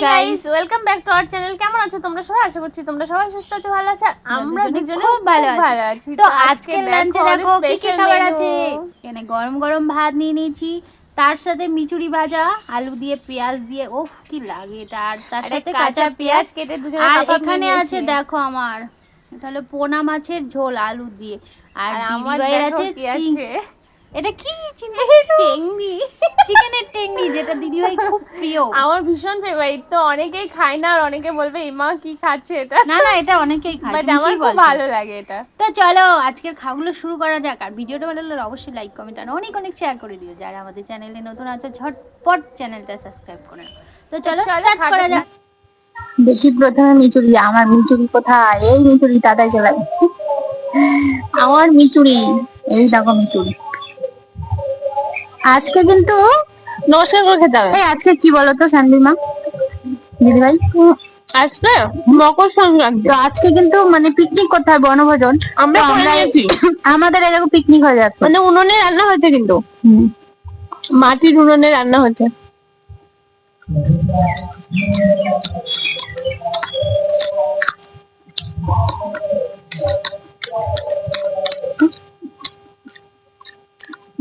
Guys, welcome back to our channel. কেমন আছো তোমরা সবাই? আশা করছি তোমরা সবাই সুস্থ আছো, ভালো আছো। আর আমরা দুজনে খুব ভালো আছি। তো আজকে লাঞ্চে দেখো কি কি খাবার আছে। এখানে গরম গরম ভাত নিয়ে নিয়েছি, তার সাথে মিচুরি ভাজা, আলু দিয়ে পেঁয়াজ দিয়ে, ওফ কি লাগে এটা। আর তার সাথে কাঁচা পেঁয়াজ কেটে দুজনে আর কাবাব এখানে নিয়ে আছে দেখো আমার, এটা হলো পোনা মাছের ঝোল আলু দিয়ে। আর দিদি আমার ভাইয়ের দেখো আছে কি আছে, এটা কি টেংনি, চিকেনের টেংনি, যেটা দিদি ভাই খুব প্রিয়। আমার ভীষণ ফেভারিট। তো অনেকেই খায় না আর অনেকে বলবে ইমা কি খাচ্ছে এটা। না না, এটা অনেকেই খায়, বাট আমার খুব ভালো লাগে এটা। তো চলো আজকের খাওয়াগুলো শুরু করা যাক। আর ভিডিওটা ভালো লাগলে অবশ্যই লাইক কমেন্ট আর অনেক অনেক শেয়ার করে দিও। যারা আমাদের চ্যানেলে নতুন আছে ঝটপট চ্যানেলটা সাবস্ক্রাইব করে নাও। তো চলো স্টার্ট করা যাক। দেখি প্রথমে মিচুরি, আমার মিচুরি কোথায়? এই মিচুরি তাড়াতাড়ি চলাই, আমার মিচুরি, এই দেখো মিচুরি। আজকে কিন্তু নমস্কার করে খেতে হবে। আজকে কি বলতো শানবিমা দিদি ভাই, আজকে মকর সংক্রান্তি। তো আজকে কিন্তু মানে পিকনিক করতে হবে, বনভোজন। আমরা আমাদের এরকম পিকনিক হয়ে যাচ্ছে, মানে উনুনে রান্না হয়েছে, কিন্তু মাটির উনুনে রান্না হচ্ছে।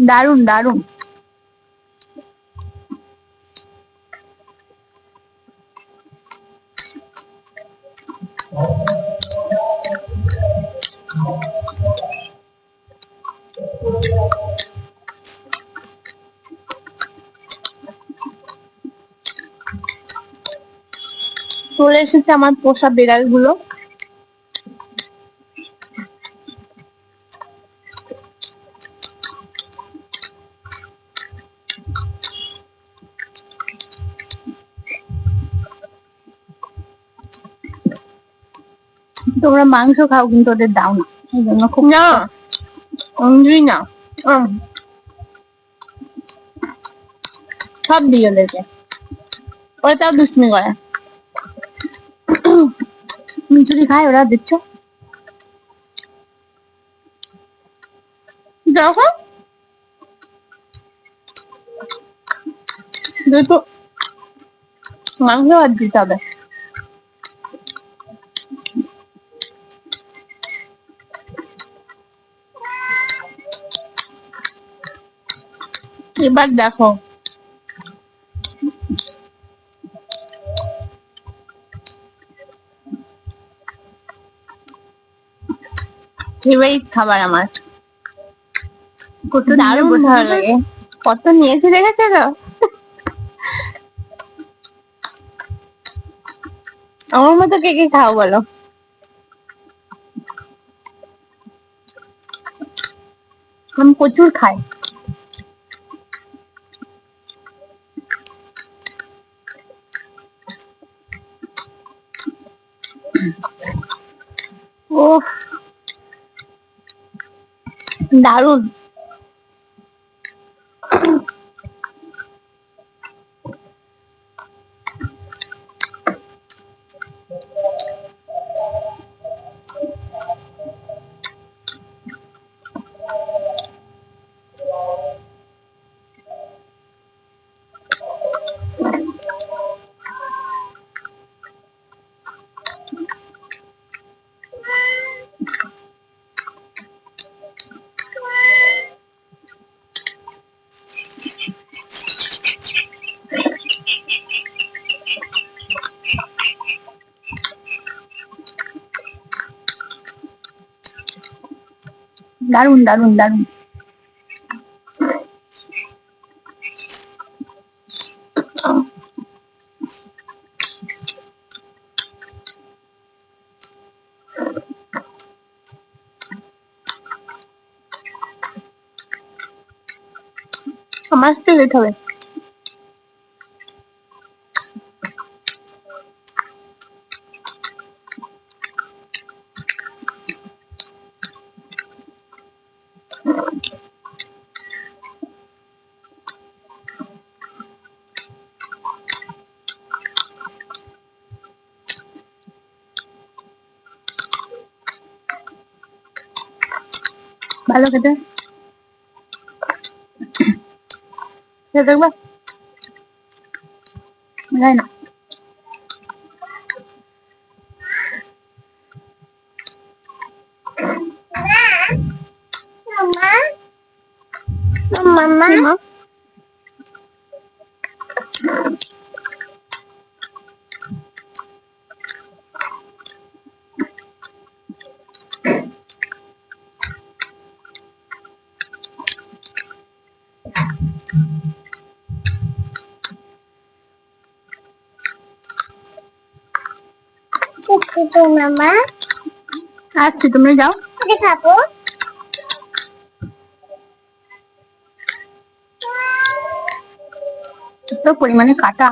দারুন দারুন। চলে এসেছে আমার পোষা বিড়াল গুলো। তোমরা মাংস খাও কিন্তু ওদের দাও না, এই জন্য খুব না না সব দিই ওদেরকে, ওরা তাও দুষ্টুমি করে। মিচুরি খায় ওরা, দেখছো? দেখো দুটো মাংস আর দিতে হবে। এবার দেখো ফেভারিট খাবার আমার, কত দারুণ ভালো লাগে। কত নিয়েছি দেখেছো তো? আমার মতো কে কে খাও বলো? আমি প্রচুর খাই। ও দারুণ। দারুণ দারুণ দারুণ। আমার তো লেট হবে। ভালো খেতে দেখবা, যাই না মাম্মা মামা আসছি, তুমি যাও খাবো। এত পরিমাণে কাটা।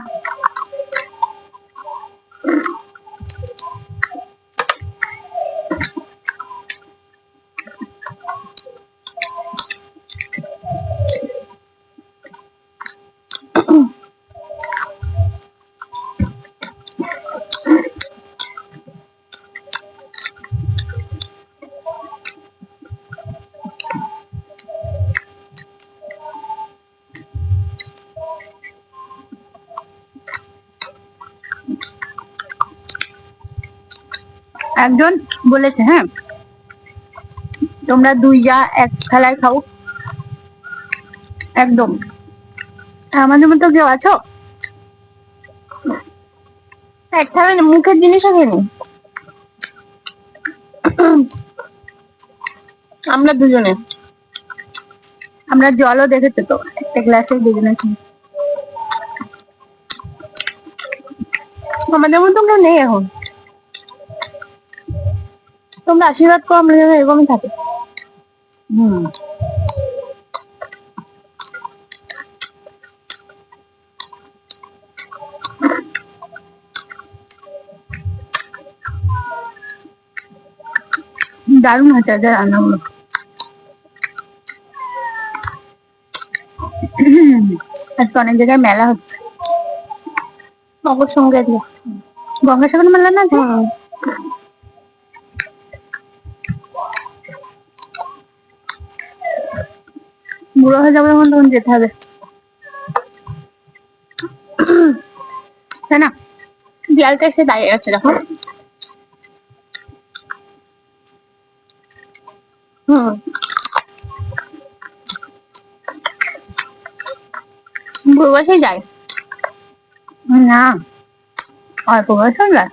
একজন বলেছে, হ্যাঁ তোমরা দুই যা এক থালায় খাও, একদম আমাদের মতো কেউ আছো এক থালায় না, মুখের জিনিসও খেয়ে নি। আমরা দুজনে, আমরা জলও দেখেছো তো, একটা গ্লাসে দুজনে খাই। আমাদের মতো আমরা নেই এখন। তোমরা আশীর্বাদ করো আমরা যেন এরকমই থাকি। দারুণ হয়েছে আজকে রান্নাগুলো। আজকে অনেক জায়গায় মেলা হচ্ছে, মকর সংক্রান্তি, গঙ্গাসাগর মেলা না আছে? বুড়ো হয়ে যাবে যখন তখন যেতে হবে, তাই না? দেয়ালটা এসে দাঁড়িয়ে আছে দেখো। বুড়ো বয়সে যায় না, অল্প বয়সে যায়।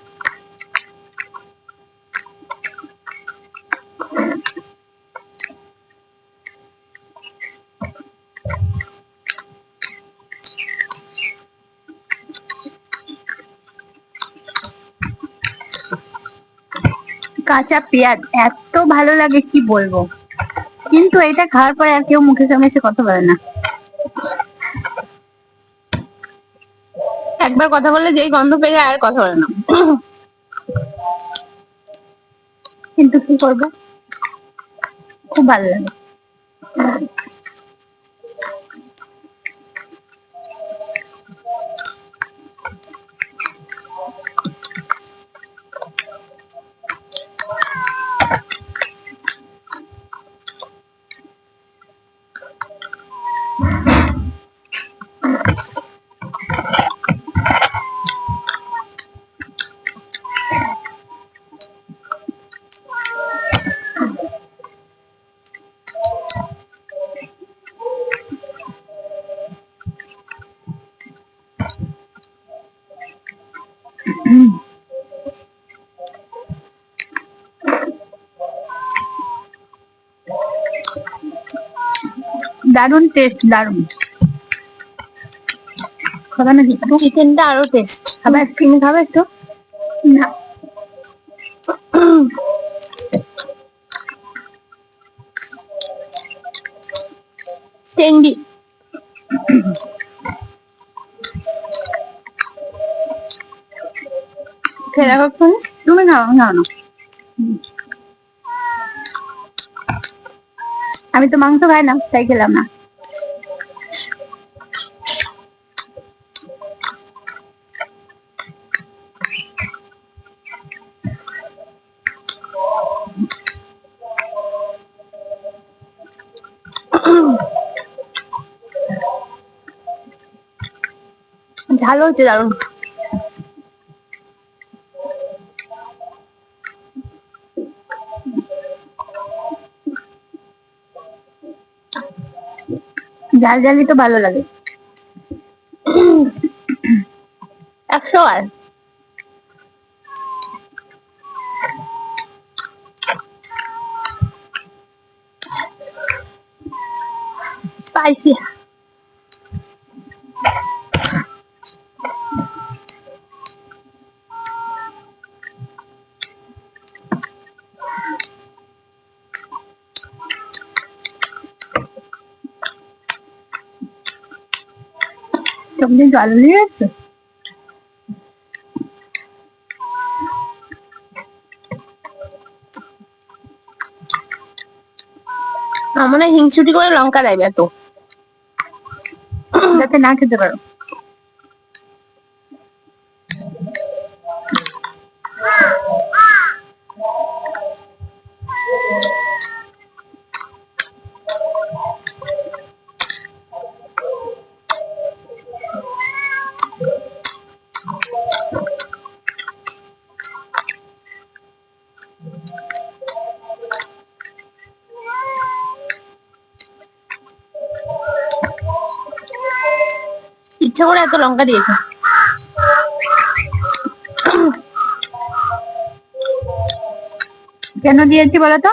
কাঁচা পেঁয়াজ এত ভালো লাগে কি বলবো, কিন্তু এটা খাওয়ার পরে আর কেউ মুখে সামনে এসে কথা বলে না। একবার কথা বললে যেই গন্ধ পেয়ে যায় আর কথা বলে না। কিন্তু কি করবো, খুব ভালো লাগে। দারুণ টেস্ট, দারুণ। খাবে নাকি? চিকেনটা আরো টেস্ট। খাবে চিকেন, খাবে একটু? না, টেন্ডি খেয়ে দেখো তুমি, তুমি খাও, আমি খাও না। আমি তো মাংস খাই না, তাই খেলাম না। ঝাল হচ্ছে দারুণ। ঝাল ঝালই তো ভালো লাগে। 100 আর স্পাইসি। সবজি জল নিয়ে আসছে। আমার মনে হয় হিংসুটি করে লঙ্কা দেয় এত, যাতে না খেতে পারো। ইচ্ছা করে এত লঙ্কা দিয়েছে। কেন দিয়েছি বলতো?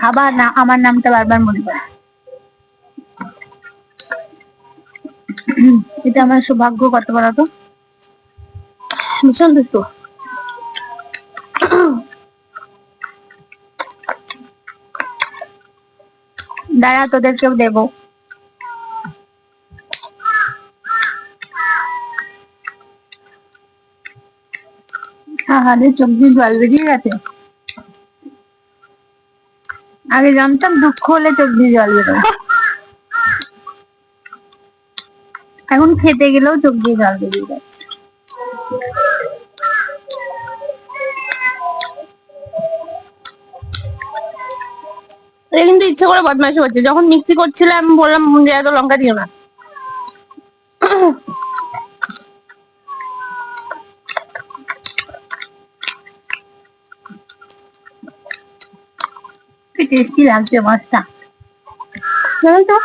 খাবার না, আমার নামটা বারবার মনে করে। এটা আমার সৌভাগ্য, কত বলতো, ভীষণ দুষ্ট। দাঁড়া, তোদেরকেও দেবো। আরে চোখ দিয়ে জল বেরিয়ে গেছে। আগে জানতাম দুঃখ হলে চোখ দিয়ে জল বেরোয়, এখন খেতে গেলেও চোখ দিয়ে জল বেরিয়ে যাচ্ছে। এটা কিন্তু ইচ্ছে করে বদমাইশি হচ্ছে। যখন মিক্সি করছিলাম বললাম যে এত লঙ্কা দিও না। কি টেস্টি লাগছে মাছটা, জানো তো?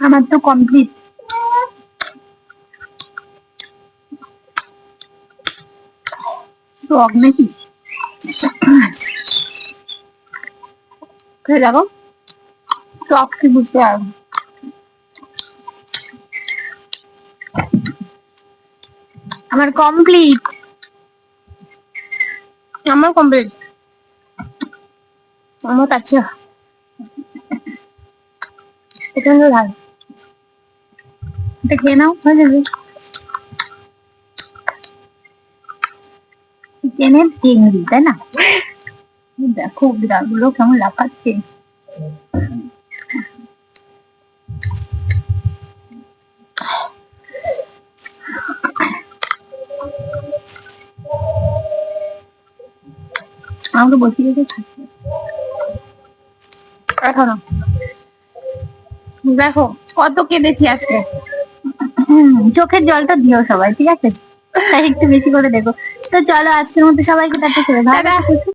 আমার তো কমপ্লিট। টক নাকি? দেখো টক কি বুঝতে পারবো। আমার কমপ্লিট, আমার কমপ্লিট। আমার কাছে এটা হলো ভালো। এটা খেয়ে নাও, হয়ে যাবে। চিকেনের চিংড়ি, তাই না? দেখো বিড়ালগুলো কেমন লাফাচ্ছে। আমাকে বসিয়ে রেখে খাচ্ছে এখনো। দেখো কত কেঁদেছি আজকে। চোখের জলটা দিও সবাই, ঠিক আছে? একটু বেশি করে দেখো। তো চলো আজকের মতো সবাইকে টাটা, সবাই ভালো।